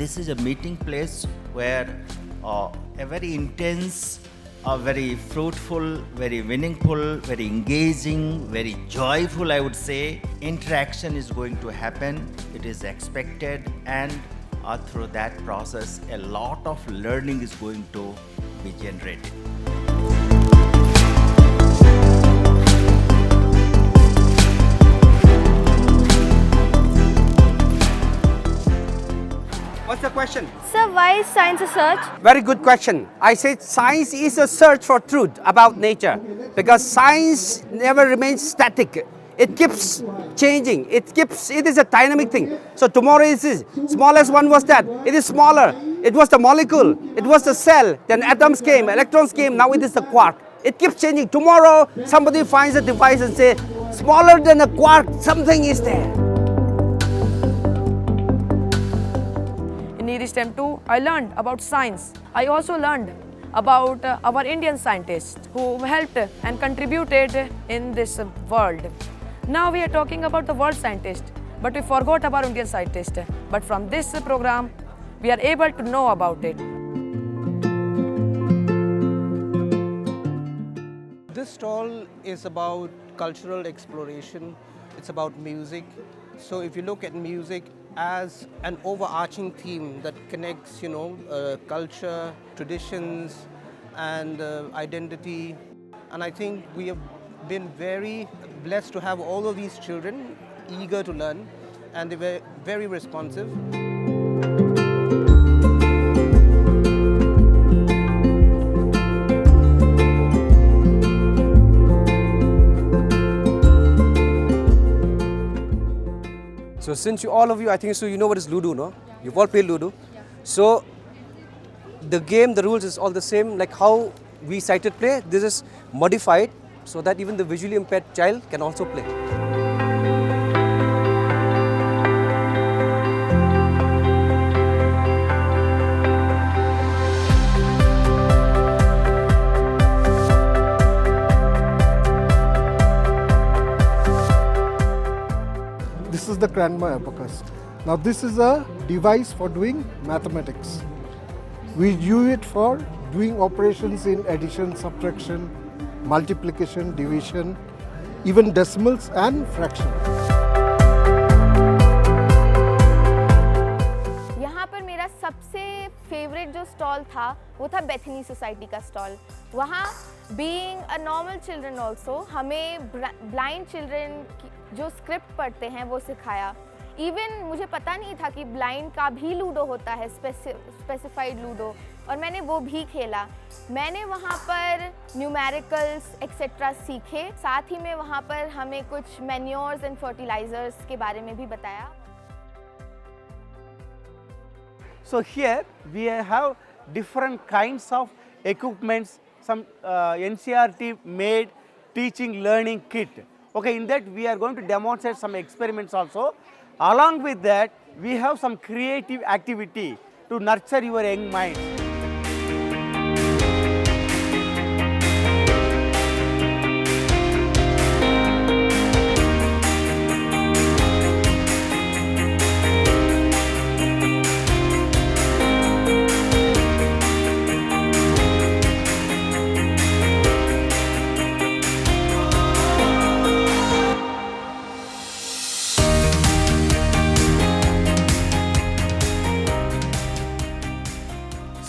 This is a meeting place where a very intense, very fruitful, very meaningful, very engaging, very joyful, I would say, interaction is going to happen. It is expected, and through that process, a lot of learning is going to be generated. What's the question? Sir, why is science a search? Very good question. I said science is a search for truth about nature because science never remains static. It keeps changing. It is a dynamic thing. So tomorrow is this. Smallest one was that. It is smaller. It was the molecule. It was the cell. Then atoms came, electrons came. Now it is the quark. It keeps changing. Tomorrow somebody finds a device and say, smaller than a quark, something is there. In NERIE STEM 2, I learned about science. I also learned about our Indian scientists who helped and contributed in this world. Now we are talking about the world scientists, but we forgot about Indian scientists. But from this program, we are able to know about it. This stall is about cultural exploration. It's about music. So if you look at music as an overarching theme that connects, culture, traditions, and identity. And I think we have been very blessed to have all of these children eager to learn, and they were very responsive. So since all of you, I think so you know what is Ludo, no? Yeah. You've all played Ludo. Yeah. So the game, the rules is all the same, like how we sighted play. This is modified so that even the visually impaired child can also play. This is the grandma abacus. Now this is a device for doing mathematics. We use it for doing operations in addition, subtraction, multiplication, division, even decimals and fraction. यहाँ पर मेरा सबसे favourite जो stall था वो था Bethany society का stall. वहाँ being a normal children also हमें ब्लाइंड चिल्ड्रन जो स्क्रिप्ट पढ़ते हैं वो सिखाया. इवन मुझे पता नहीं था कि ब्लाइंड का भी लूडो होता है, स्पेसिफाइड लूडो, और मैंने वो भी खेला. मैंने वहाँ पर न्यूमेरिकल्स एक्सेट्रा सीखे. साथ ही में वहाँ पर हमें कुछ मैन्योर्स एंड फर्टिलाइजर्स के बारे में भी बताया. So here we have different kinds of equipments, some NCERT made teaching learning kit. Okay, in that we are going to demonstrate some experiments also. Along with that, we have some creative activity to nurture your young mind.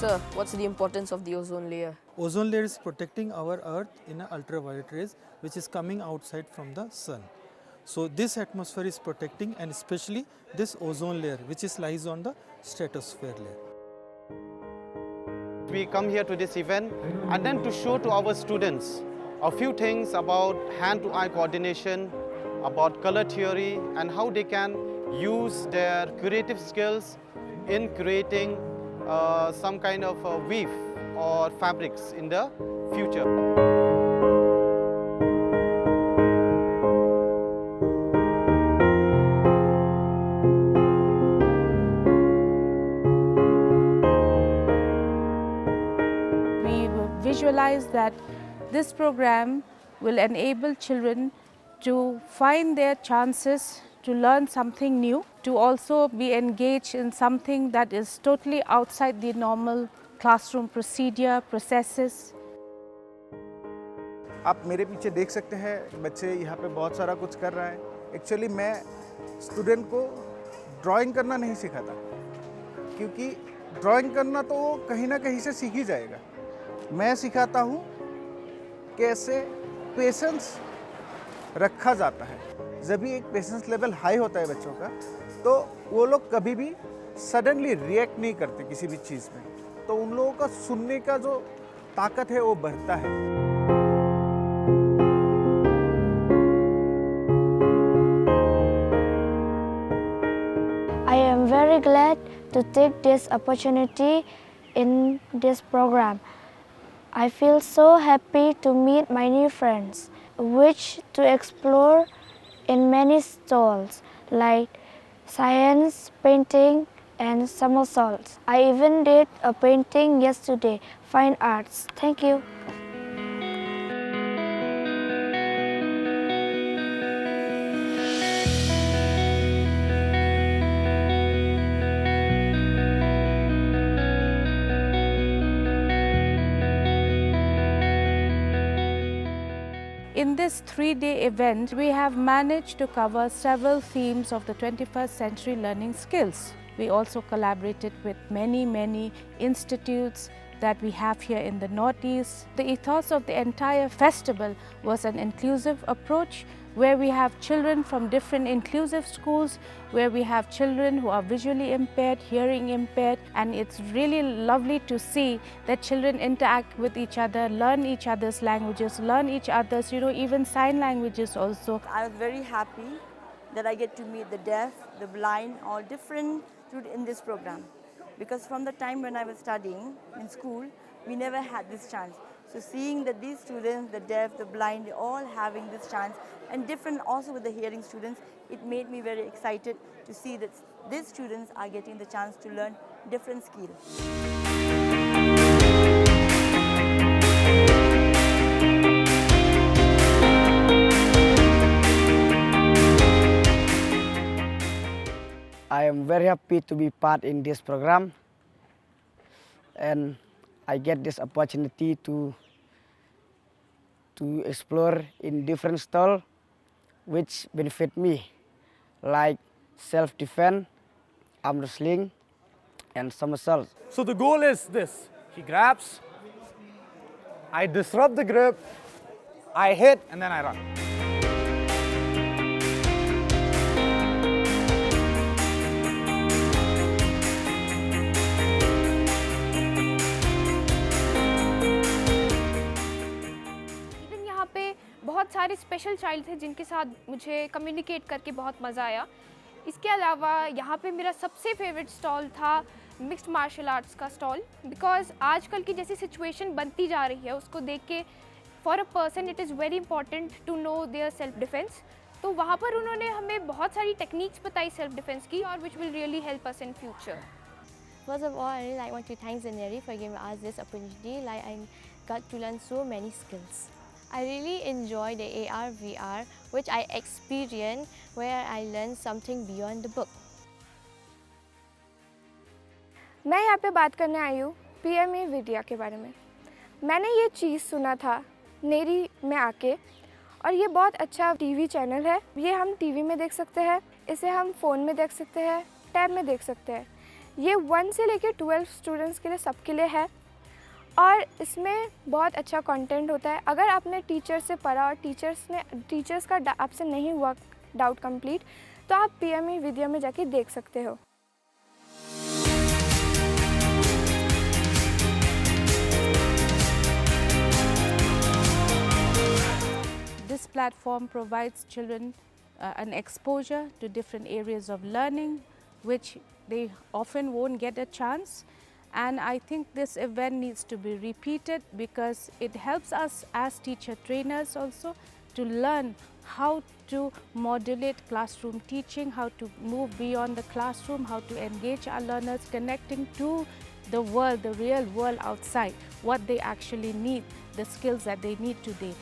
Sir, what's the importance of the ozone layer? Ozone layer is protecting our earth in ultraviolet rays which is coming outside from the sun. So this atmosphere is protecting, and especially this ozone layer which lies on the stratosphere layer. We come here to this event and then to show to our students a few things about hand-to-eye coordination, about color theory, and how they can use their creative skills in creating some kind of weave or fabrics in the future. We visualize that this program will enable children to find their chances to learn something new, to also be engaged in something that is totally outside the normal classroom procedure, processes. आप मेरे पीछे देख सकते हैं बच्चे यहाँ पे बहुत सारा कुछ कर रहा है। एक्चुअली मैं स्टूडेंट को ड्राइंग करना नहीं सिखाता, क्योंकि ड्राइंग करना तो वो कहीं ना कहीं से सीख ही जाएगा। मैं सिखाता हूँ कैसे पेशेंस रखा जाता है। जब भी एक पेशेंस लेवल हाई होता है बच्चों का, तो वो लोग कभी भी सडनली रिएक्ट नहीं करते किसी भी चीज़ में, तो उन लोगों का सुनने का जो ताकत है वो बढ़ता है। I am very glad to take this opportunity in this program. I feel so happy to meet my new friends, which to explore in many stalls like science, painting and somersaults. I even did a painting yesterday, fine arts. Thank you. In this 3-day event, we have managed to cover several themes of the 21st century learning skills. We also collaborated with many institutes that we have here in the Northeast. The ethos of the entire festival was an inclusive approach, where we have children from different inclusive schools, where we have children who are visually impaired, hearing impaired, and it's really lovely to see that children interact with each other, learn each other's languages, learn each other's, even sign languages also. I was very happy that I get to meet the deaf, the blind, all different in this program. Because from the time when I was studying in school, we never had this chance. So seeing that these students, the deaf, the blind, they're all having this chance, and different also with the hearing students, it made me very excited to see that these students are getting the chance to learn different skills. I am very happy to be part in this program, and I get this opportunity to explore in different stalls which benefit me, like self-defense, arm wrestling, and somersaults. So the goal is this: he grabs, I disrupt the grip, I hit, and then I run. बहुत सारे special child थे जिनके साथ मुझे communicate करके बहुत मज़ा आया। इसके अलावा यहाँ पे मेरा सबसे फेवरेट स्टॉल था मिक्स्ड मार्शल आर्ट्स का स्टॉल, बिकॉज आजकल की जैसी सिचुएशन बनती जा रही है उसको देख के for a person it is very important to know their self defence. तो वहाँ पर उन्होंने हमें बहुत सारी टेक्निक्स बताई सेल्फ डिफेंस की, और which will really help us in future. First of all, I really want to thank the NERIE for giving us this opportunity. Like I got to learn so many skills. I really enjoy the AR VR, which I experienced, where I learned something beyond the book. मैं यहाँ पे बात करने आई हूँ PME विद्या के बारे में। मैंने ये चीज़ सुना था नेरी में आके, और ये बहुत अच्छा टीवी चैनल है। ये हम टीवी में देख सकते हैं, इसे हम फ़ोन में देख सकते हैं, टैब में देख सकते हैं। ये 1 से लेकर 12 स्टूडेंट्स के लिए, सबके लिए है, और इसमें बहुत अच्छा कंटेंट होता है। अगर आपने टीचर से पढ़ा और टीचर्स का आपसे नहीं हुआ डाउट कंप्लीट, तो आप PME विद्या में जाके देख सकते हो। This platform provides children an exposure to different areas of learning, which they often won't get a chance. And I think this event needs to be repeated because it helps us as teacher trainers also to learn how to modulate classroom teaching, how to move beyond the classroom, how to engage our learners, connecting to the world, the real world outside, what they actually need, the skills that they need today.